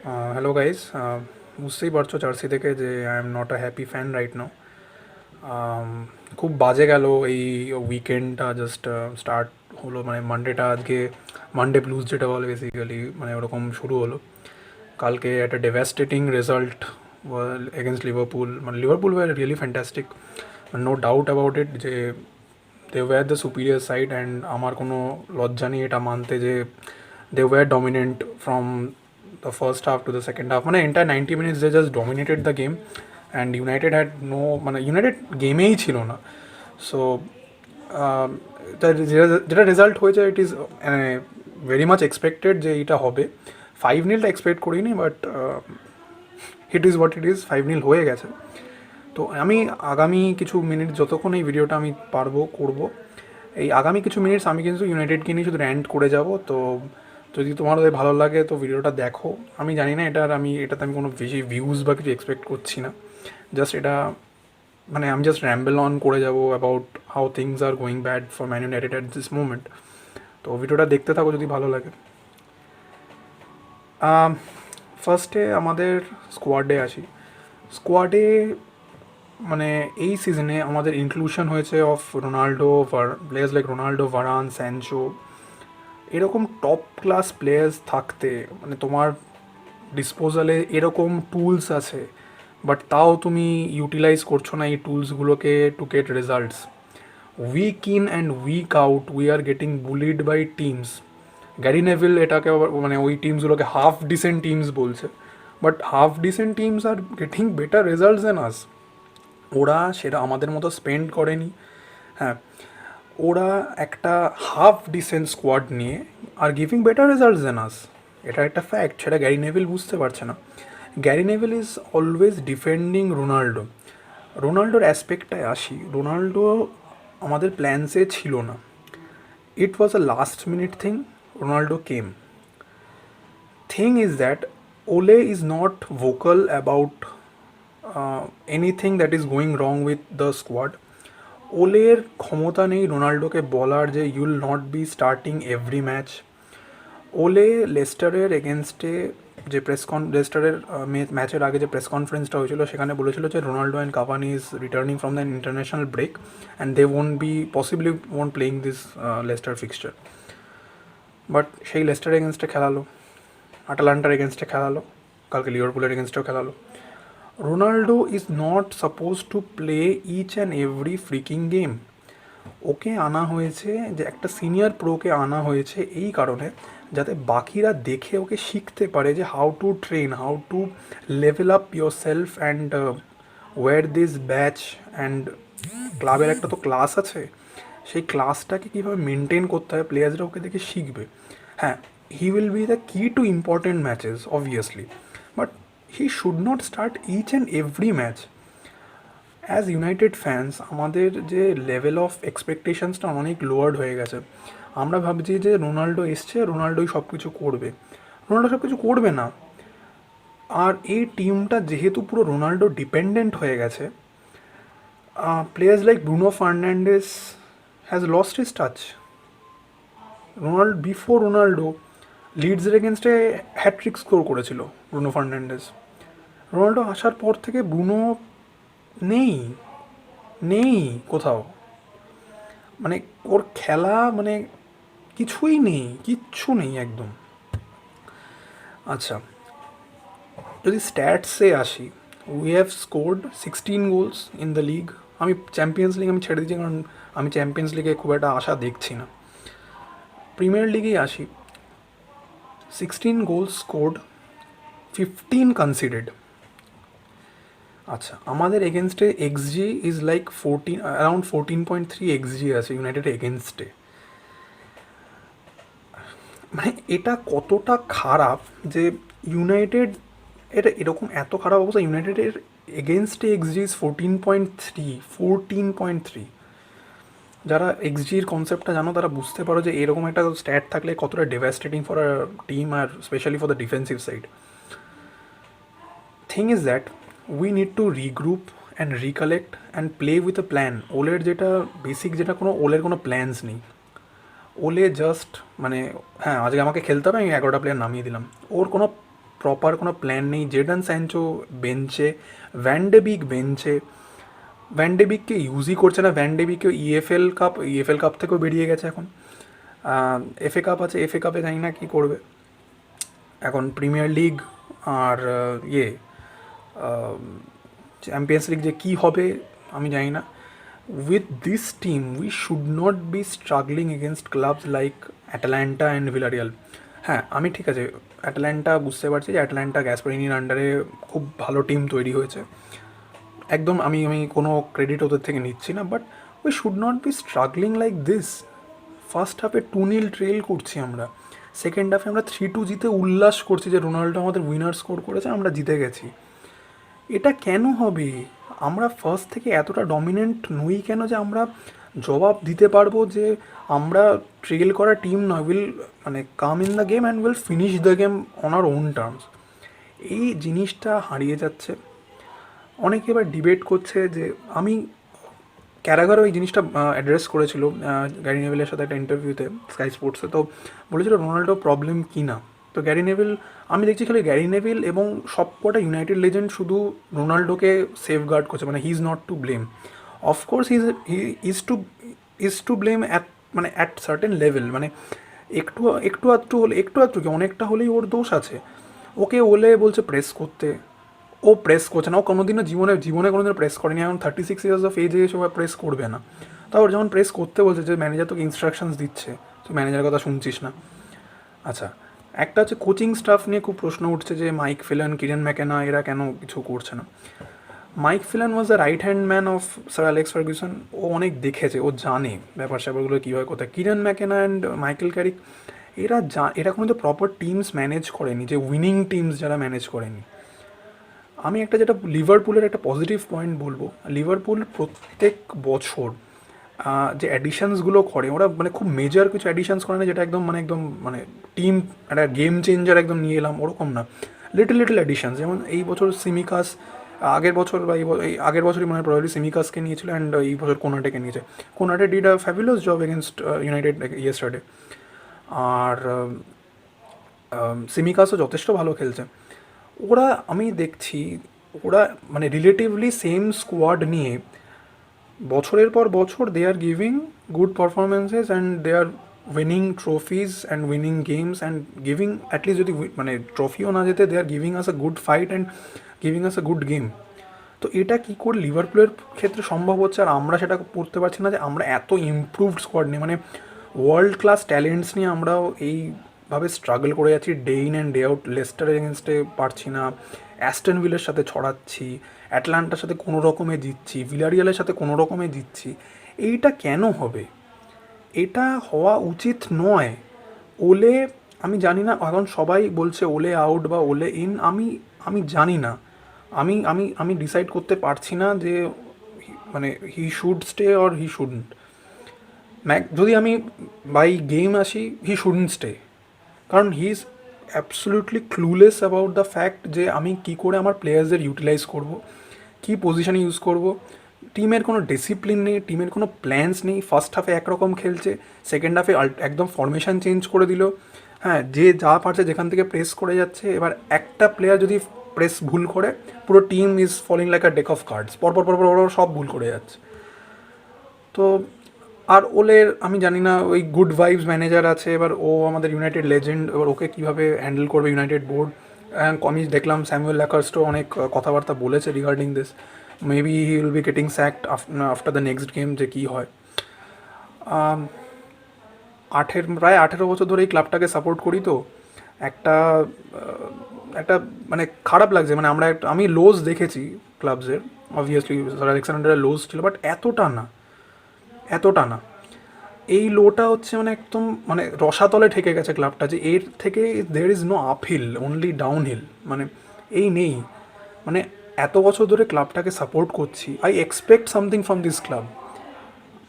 Hello guys, বুঝতেই পারছো jersey থেকে যে I am not a happy fan right now. খুব বাজে গেল এই উইকেন্ডটা। জাস্ট স্টার্ট হলো, মানে মানডেটা আজকে মানডে ব্লুজ যেটা বলে বেসিক্যালি, মানে ওরকম শুরু হলো। কালকে একটা ডেভাস্টেটিং রেজাল্ট এগেনস্ট লিভারপুল। মানে Liverpool were really fantastic, no doubt about it, যে they were the superior side. And আমার কোনো লজ্জা নেই এটা মানতে যে they were dominant from the first half to the second half. মানে entire 90 minutes they just dominated the game and United had no, মানে ইউনাইটেড গেমেই ছিল না। সো যেটা রেজাল্ট হয়েছে it is very much expected যে এটা হবে। 5-0টা এক্সপেক্ট করিনি, but it is what it is. 5-0 হয়ে গেছে। তো আমি আগামী কিছু মিনিট, যতক্ষণ এই ভিডিওটা আমি পারবো করব, এই আগামী কিছু মিনিটস আমি কিন্তু ইউনাইটেডকে নিয়ে শুধু র্যান্ট করে যাব। তো যদি তোমার ভালো লাগে তো ভিডিওটা দেখো। আমি জানি না এটাতে আমি কোনো বেশি ভিউজ বা কিছু এক্সপেক্ট করছি না। জাস্ট এটা, মানে আমি জাস্ট র্যাম্বেল অন করে যাব about how things are going bad for man United at this moment. তো ভিডিওটা দেখতে থাকো যদি ভালো লাগে। ফার্স্টে আমাদের স্কোয়াডে আসি। স্কোয়াডে মানে এই সিজনে আমাদের ইনক্লুশন হয়েছে of Ronaldo, players like Ronaldo, Varane, Sancho. এরকম টপ ক্লাস প্লেয়ার্স থাকতে, মানে তোমার ডিসপোজালে এরকম টুলস আছে, বাট তাও তুমি ইউটিলাইজ করছো না এই টুলসগুলোকে to get results. Week in and week out we are getting bullied by teams. Gary Neville এটাকে মানে ওই টিমসগুলোকে হাফ ডিসেন্ট টিমস বলছে, but half decent teams are getting better results than us. ওরা সেটা আমাদের মতো স্পেন্ড করেনি। হ্যাঁ, ওরা একটা হাফ ডিসেন্ট স্কোয়াড নিয়ে are giving better results than us. এটা একটা ফ্যাক্ট, সেটা গ্যারি নেভিল বুঝতে পারছে না। Gary Neville is always defending Ronaldo. রোনাল্ডোর অ্যাসপেক্টটায় আসি। রোনাল্ডো আমাদের প্ল্যান্সে ছিল না। It was a last minute thing. Ronaldo came. Thing is that Ole is not vocal about anything that is going wrong with the squad. ওলের ক্ষমতা নেই রোনাল্ডোকে বলার যে ইউল not be starting every match. ওলে লেস্টারের এগেনস্টে যে লেস্টারের ম্যাচের আগে যে প্রেস কনফারেন্সটা হয়েছিল সেখানে বলেছিল যে Ronaldo and Cavani is returning from the international break and they won't be possibly won't playing this Leicester fixture. But সেই লেস্টার এগেনস্টে খেলালো, আটালান্টার এগেনস্টে খেলালো, কালকে লিভারপুলের এগেনস্টেও খেলালো। Ronaldo is not suppose to play each and every freaking game. Okay আনা হয়েছে, যে একটা সিনিয়র প্রোকে আনা হয়েছে এই কারণে যাতে বাকিরা দেখে ওকে শিখতে পারে যে how to train, how to level up yourself and wear this badge. And ক্লাবের একটা তো ক্লাস আছে, সেই ক্লাসটাকে কীভাবে মেনটেন করতে হয় প্লেয়ার্সরা ওকে দেখে শিখবে। হ্যাঁ, he will be the key to important matches obviously, but he should not start each and every match. As United fans আমাদের যে লেভেল অফ এক্সপেকটেশনসটা অনেক লোয়ার্ড হয়ে গেছে। আমরা ভাবছি যে রোনাল্ডো এসছে, রোনাল্ডোই সব কিছু করবে। রোনাল্ডো সব কিছু করবে না। আর এই টিমটা যেহেতু পুরো রোনাল্ডো ডিপেন্ডেন্ট হয়ে গেছে, players like Bruno Fernandes has lost his touch. Before Ronaldo লিডসের এগেনস্টে হ্যাট্রিক স্কোর করেছিল ব্রুনো ফার্নান্ডেস। রোনাল্ডো আসার পর থেকে ব্রুনো নেই, নেই কোথাও। মানে ওর খেলা, মানে কিছুই নেই, কিচ্ছু নেই একদম। আচ্ছা, যদি স্ট্যাটসে আসি, we have scored 16 goals in the league. আমি চ্যাম্পিয়ন্স লিগ আমি ছেড়ে দিচ্ছি, কারণ আমি চ্যাম্পিয়ন্স লিগে খুব একটা আশা দেখছি না। প্রিমিয়ার লিগেই আসি। 16 গোলস স্কোর্ড, 15 কনসিডেড। আচ্ছা, আমাদের এগেনস্টে XG is like 14, around 14.3 XG আছে ইউনাইটেড এগেনস্টে। মানে এটা কতটা খারাপ যে ইউনাইটেড, এটা এরকম এত খারাপ অবস্থা। ইউনাইটেডের এগেনস্টে এক্সজি ইজ 14.3, 14.3। যারা এক্সজির কনসেপ্টটা জানো তারা বুঝতে পারো যে এরকম একটা স্ট্যাট থাকলে কতটা ডেভাস্টেটিং ফর আ টিম, আর specially for the defensive side. Thing is that we need to regroup and recollect and play with a plan. ওলের যেটা বেসিক, যেটা ওলের কোনো প্ল্যানস নেই। ওলে জাস্ট মানে, হ্যাঁ আজকে আমাকে খেলতে হবে, আমি 11টা প্লেয়ার নামিয়ে দিলাম। ওর কোনো প্রপার কোনো প্ল্যান নেই। জেডন স্যানচো বেঞ্চে, ভ্যান্ডেবিক বেঞ্চে, ভ্যান্ডেবিককে ইউজই করছে না। ভ্যান্ডেবিককে ইএফএল কাপ থেকেও বেরিয়ে গেছে এখন। এফএ কাপ আছে, এফএ কাপে জানি না কী করবে এখন। প্রিমিয়ার লিগ আর চ্যাম্পিয়ন্স লিগ যে কী হবে আমি জানি না। With this team we should not be struggling against clubs like Atalanta and Villarreal. হ্যাঁ, আমি ঠিক আছে, অ্যাটাল্যান্টা বুঝতে পারছি যে অ্যাটাল্যান্টা গ্যাসপারিনির আন্ডারে খুব ভালো টিম তৈরি হয়েছে, একদম আমি আমি কোনো ক্রেডিট ওদের থেকে নিচ্ছি না, but we should not be struggling like this. First হাফে 2-0 ট্রেল করছি আমরা, সেকেন্ড হাফে আমরা 3-2 জিতে উল্লাস করছি যে রোনাল্ডো আমাদের উইনার স্কোর করেছে, আমরা জিতে গেছি। এটা কেন হবে? আমরা ফার্স্ট থেকে এতটা ডমিনেন্ট নই কেন যে আমরা জবাব দিতে পারবো যে আমরা ট্রেল করা টিম নয়, উইল মানে come in the game and will finish the game on our own terms. এই জিনিসটা হারিয়ে যাচ্ছে। অনেকে এবার ডিবেট করছে যে আমি ক্যারাগারও এই জিনিসটা অ্যাড্রেস করেছিল গ্যারি নেভিলের সাথে একটা ইন্টারভিউতে স্কাই স্পোর্টসে। তো বলেছিল রোনাল্ডো প্রবলেম কি না। তো গ্যারি নেভিল, আমি দেখছি খালি গ্যারি নেভিল এবং সবকটা ইউনাইটেড লেজেন্ড শুধু রোনাল্ডোকে সেফগার্ড করছে, মানে he is not to blame. Of course he is to blame at certain level, মানে একটু একটু আধটু হলে, একটু আধটু কি অনেকটা হলেই ওর দোষ আছে। ওকে ওলে বলছে প্রেস করতে, ও প্রেস করছে না। ও কোনোদিনও জীবনে জীবনে কোনোদিনও প্রেস করেনি। এখন 36 ইয়ার্স অফ এজে এসে প্রেস করবে না। তাও ওর যখন প্রেস করতে বলছে যে ম্যানেজার তোকে ইনস্ট্রাকশনস দিচ্ছে, তুই ম্যানেজারের কথা শুনছিস না। আচ্ছা, একটা হচ্ছে কোচিং স্টাফ নিয়ে খুব প্রশ্ন উঠছে যে মাইক ফিলান, কিরেন ম্যাকেনা এরা কেন কিছু করছে না। Mike Phelan was the right hand man of sir Alex Ferguson. ও অনেক দেখেছে, ও জানে ব্যাপার স্যাপারগুলো কী হয় কোথায়। Kieran McKenna and Michael Carrick এরা কোনো তো প্রপার টিমস ম্যানেজ করেনি, যে উইনিং টিমস যারা ম্যানেজ করেনি। আমি একটা যেটা লিভারপুলের একটা পজিটিভ পয়েন্ট বলবো, লিভারপুল প্রত্যেক বছর যে অ্যাডিশনসগুলো করে, ওরা মানে খুব মেজর কিছু অ্যাডিশনস করে না যেটা একদম মানে টিম একটা গেম চেঞ্জার একদম নিয়ে এলাম, ওরকম না। লিটল লিটল অ্যাডিশনস, যেমন এই বছর সিমিকাস, আগের বছর বা এই আগের বছরই মানে প্রবাবলি সিমিকাসকে নিয়েছিল, অ্যান্ড এই বছর কোনাটেকে নিয়েছে। Konate did a fabulous job against United yesterday. আর সিমিকাসও যথেষ্ট ভালো খেলছে। ওরা আমি দেখছি ওরা মানে রিলেটিভলি সেম স্কোয়াড নিয়ে বছরের পর বছর they are giving good performances and they are winning trophies and winning games and giving at least যদি মানে ট্রফিও না যেতে, they are giving us a good fight and giving us a good game. তো এটা কী করে লিভারপুলের ক্ষেত্রে সম্ভব হচ্ছে আর আমরা সেটা করতে পারছি না? যে আমরা এত ইমপ্রুভড স্কোয়াড নিয়ে, মানে ওয়ার্ল্ড ক্লাস ট্যালেন্টস নিয়ে আমরাও এইভাবে স্ট্রাগল করে যাচ্ছি day in and day out. Leicester এগেনস্টে পারছি না, অ্যাস্টন ভিলের সাথে ছড়াচ্ছি, অ্যাটলান্টার সাথে কোনো রকমে জিতছি, ভিলারিয়ালের সাথে কোনো রকমে জিতছি। এইটা কেন হবে? এটা হওয়া উচিত নয়। ওলে, আমি জানি না, এখন সবাই বলছে ওলে আউট বা ওলে ইন, আমি আমি জানি না। আমি আমি আমি ডিসাইড করতে পারছি না যে মানে he should stay or he shouldn't. যদি আমি বাই গেম আসি, হি শুডন্ট স্টে, কারণ he is absolutely clueless about the fact যে আমি কী করে আমার প্লেয়ার্সদের ইউটিলাইজ করব, কী পজিশানে ইউজ করব। টিমের কোনো ডিসিপ্লিন নেই, টিমের কোনো প্ল্যানস নেই। ফার্স্ট হাফে একরকম খেলছে, সেকেন্ড হাফে একদম ফরমেশান চেঞ্জ করে দিল। হ্যাঁ, যে যা পারছে যেখান থেকে প্রেস করে যাচ্ছে। এবার একটা প্লেয়ার যদি প্রেস ভুল করে, পুরো team is falling like a deck of cards, পরপর পরপর পরপর সব ভুল করে যাচ্ছে। তো আর ওলের আমি জানি না, ওই গুড ভাইবস ম্যানেজার আছে, এবার ও আমাদের ইউনাইটেড লেজেন্ড, এবার ওকে কীভাবে হ্যান্ডেল করবে ইউনাইটেড বোর্ড। আমি দেখলাম স্যামুয়েল ল্যাকার্স্টও অনেক কথাবার্তা বলেছে regarding this. Maybe he will be getting sacked after the next game, যে কী হয়। প্রায় 18 বছর ধরে এই ক্লাবটাকে সাপোর্ট করি, তো একটা একটা মানে খারাপ লাগছে। মানে আমি লোজ দেখেছি ক্লাবসের, অবভিয়াসলি স্যার আলেকজান্ডারের লোজ ছিল, বাট এতটা না। এই লোটা হচ্ছে মানে একদম মানে রসাতলে ঠেকে গেছে ক্লাবটা, যে এর থেকে দের is no uphill, only downhill, মানে এই নেই। মানে এত বছর ধরে ক্লাবটাকে সাপোর্ট করছি, I expect something from this club.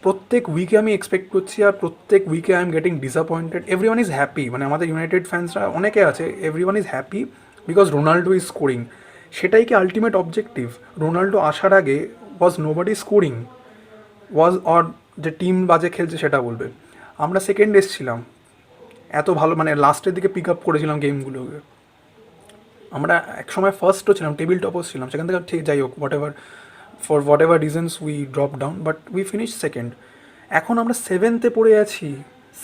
প্রত্যেক উইকে আমি এক্সপেক্ট করছি, আর প্রত্যেক উইকে I am getting disappointed. Everyone is happy, মানে আমাদের ইউনাইটেড ফ্যান্সরা অনেকে আছে, everyone is happy because Ronaldo is scoring. সেটাই কি আলটিমেট অবজেক্টিভ? রোনাল্ডো আসার আগে was nobody scoring, was or যে টিম বাজে খেলছে সেটা বলবে। আমরা সেকেন্ড এসছিলাম, এত ভালো মানে লাস্টের দিকে পিক আপ করেছিলাম গেমগুলোকে। আমরা একসময় ফার্স্টও ছিলাম, টেবিল টপও ছিলাম, সেখান থেকে ঠিক যাই হোক whatever, for whatever reasons we drop down, but we finish second. এখন আমরা সেভেন্থে পড়ে আছি,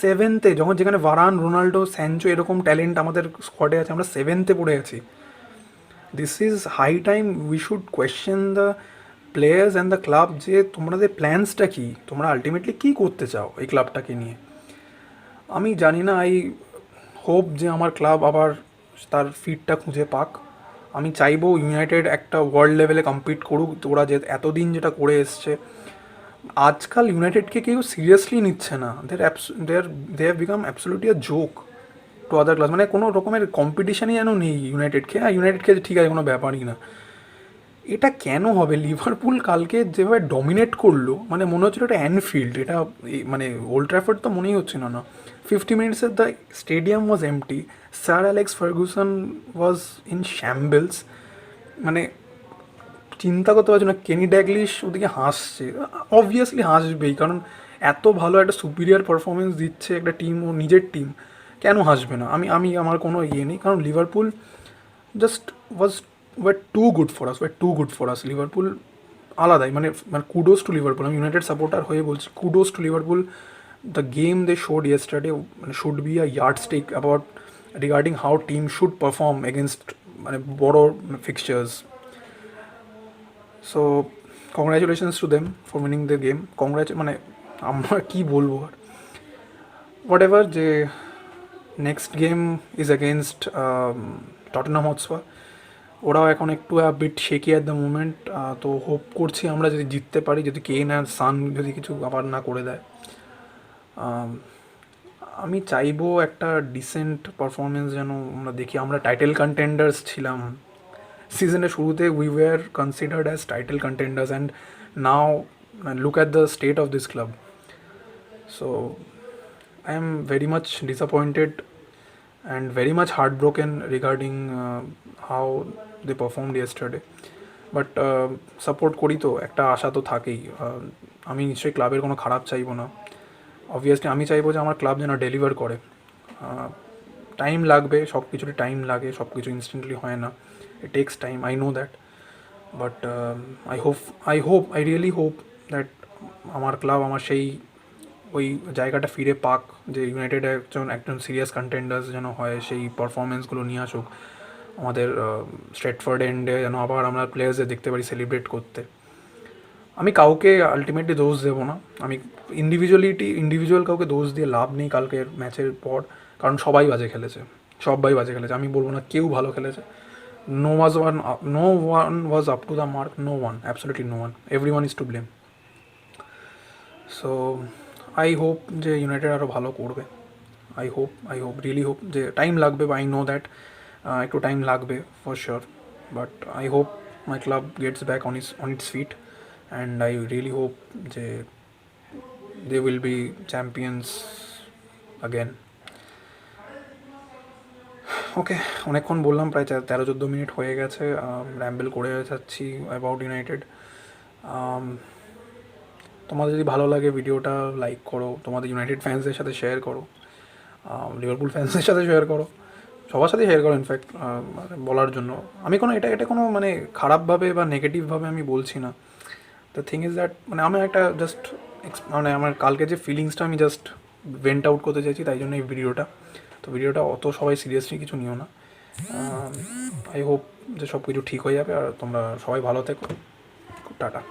সেভেন্থে, যখন যেখানে ভারান, রোনাল্ডো, স্যানচো এরকম ট্যালেন্ট আমাদের স্কোয়াডে আছে, আমরা সেভেন্থে পড়ে আছি। This is high time we should question the players and the club, যে তোমাদের প্ল্যান্সটা কী, তোমরা আলটিমেটলি কী করতে চাও এই ক্লাবটাকে নিয়ে। আমি জানি না, আই হোপ যে আমার ক্লাব আবার তার ফিটটা খুঁজে পাক। আমি চাইবো ইউনাইটেড একটা ওয়ার্ল্ড লেভেলে কম্পিট করুক, ওরা যে এতদিন যেটা করে এসছে। আজকাল ইউনাইটেডকে কেউ সিরিয়াসলি নিচ্ছে না, they have become absolutely a joke to other class, মানে কোনো রকমের কম্পিটিশানই যেন নেই ইউনাইটেডকে। ইউনাইটেডকে ঠিক আছে, কোনো ব্যাপারই না। এটা কেন হবে? লিভারপুল কালকে যেভাবে ডমিনেট করলো, মানে মনে হচ্ছিল এটা অ্যানফিল্ড, এটা মানে ওল্ড ট্র্যাফোর্ড তো মনেই হচ্ছিল না। 50 মিনিটসের the stadium was empty, sir Alex Ferguson was in shambles. মানে চিন্তা করতে পারছি না, কেনি ড্যাগলিশ ওদিকে হাসছে, অবভিয়াসলি হাসবেই, কারণ এত ভালো একটা সুপিরিয়ার পারফরমেন্স দিচ্ছে একটা টিম, ও নিজের টিম, কেন হাসবে না? আমি আমি আমার কোনো ইয়ে নেই, কারণ Liverpool just was were too good for us, were too good for us. Liverpool আলাদাই, মানে মানে কুডোস টু লিভারপুল, আমি ইউনাইটেড সাপোর্টার হয়ে বলছি, kudos to Liverpool. The game they showed yesterday মানে should be a yardstick about regarding how team should perform against মানে বড় fixtures. So congratulations to them for winning the game. মানে আমরা কী বলবো আর, হোয়াট এভার। যে next game is against Tottenham Hotspur. ওরাও এখন একটু bit shaky at the moment, তো হোপ করছি আমরা যদি জিততে পারি, যদি কেন আর সান যদি কিছু আবার না করে দেয়। আমি চাইবো একটা ডিসেন্ট পারফরমেন্স যেন আমরা দেখি। আমরা টাইটেল কন্টেন্ডার্স ছিলাম সিজনের শুরুতে, we were considered as title contenders, and now look at the state of this club. So I am very much disappointed and very much heartbroken regarding how they performed yesterday. But support করি তো, একটা আশা তো থাকেই। আমি নিশ্চয়ই ক্লাবের কোনো খারাপ চাইবো না। অবভিয়াসলি আমি চাইবো যে আমার ক্লাব যেন ডেলিভার করে। টাইম লাগবে, সব কিছুরই টাইম লাগে, সব কিছু ইনস্ট্যান্টলি হয় না, it takes time, I know that. But I really hope that আমার ক্লাব আমার সেই ওই জায়গাটা ফিরে পাক, যে ইউনাইটেড একজন একজন সিরিয়াস কন্টেন্ডার্স যেন হয়, সেই পারফরমেন্সগুলো নিয়ে আসুক আমাদের স্ট্রেটফোর্ড এন্ডে, যেন আবার আমরা প্লেয়ার্সদের দেখতে পারি সেলিব্রেট করতে। আমি কাউকে আলটিমেটলি দোষ দেবো না, আমি ইন্ডিভিজুয়াল কাউকে দোষ দিয়ে লাভ নেই কালকের ম্যাচের পর, কারণ সবাই বাজে খেলেছে, সবাই বাজে খেলেছে। আমি বলবো না কেউ ভালো খেলেছে। No one was up to the mark, no one, absolutely no one, everyone is to blame. So I hope যে ইউনাইটেড আরও ভালো করবে। আই হোপ রিয়েলি হোপ, যে টাইম লাগবে, বা আই নো দ্যাট একটু টাইম লাগবে for sure, but I hope my club gets back on its feet, and I really hope যে they will be champions again. Okay, অনেকক্ষণ বললাম, প্রায় 13-14 minute হয়ে গেছে, র্যাম্বেল করে যাচ্ছি অ্যাবাউট ইউনাইটেড। তোমাদের যদি ভালো লাগে ভিডিওটা লাইক করো, তোমাদের ইউনাইটেড ফ্যান্সদের সাথে শেয়ার করো, লিভারপুল ফ্যান্সদের সাথে শেয়ার করো, সবার সাথে শেয়ার করো। ইনফ্যাক্ট বলার জন্য আমি কোনো এটা কোনো মানে খারাপভাবে বা নেগেটিভভাবে আমি বলছি না। দ্য থিং ইজ দ্যাট মানে আমি একটা জাস্ট মানে আমার কালকে যে ফিলিংসটা আমি জাস্ট ভেন্ট আউট করতে চাইছি, তাই জন্য এই ভিডিওটা অত সবাই সিরিয়াসলি কিছু নিও না। আই হোপ যে সব কিছু ঠিক হয়ে যাবে, আর তোমরা সবাই ভালো থেকো। টাটা।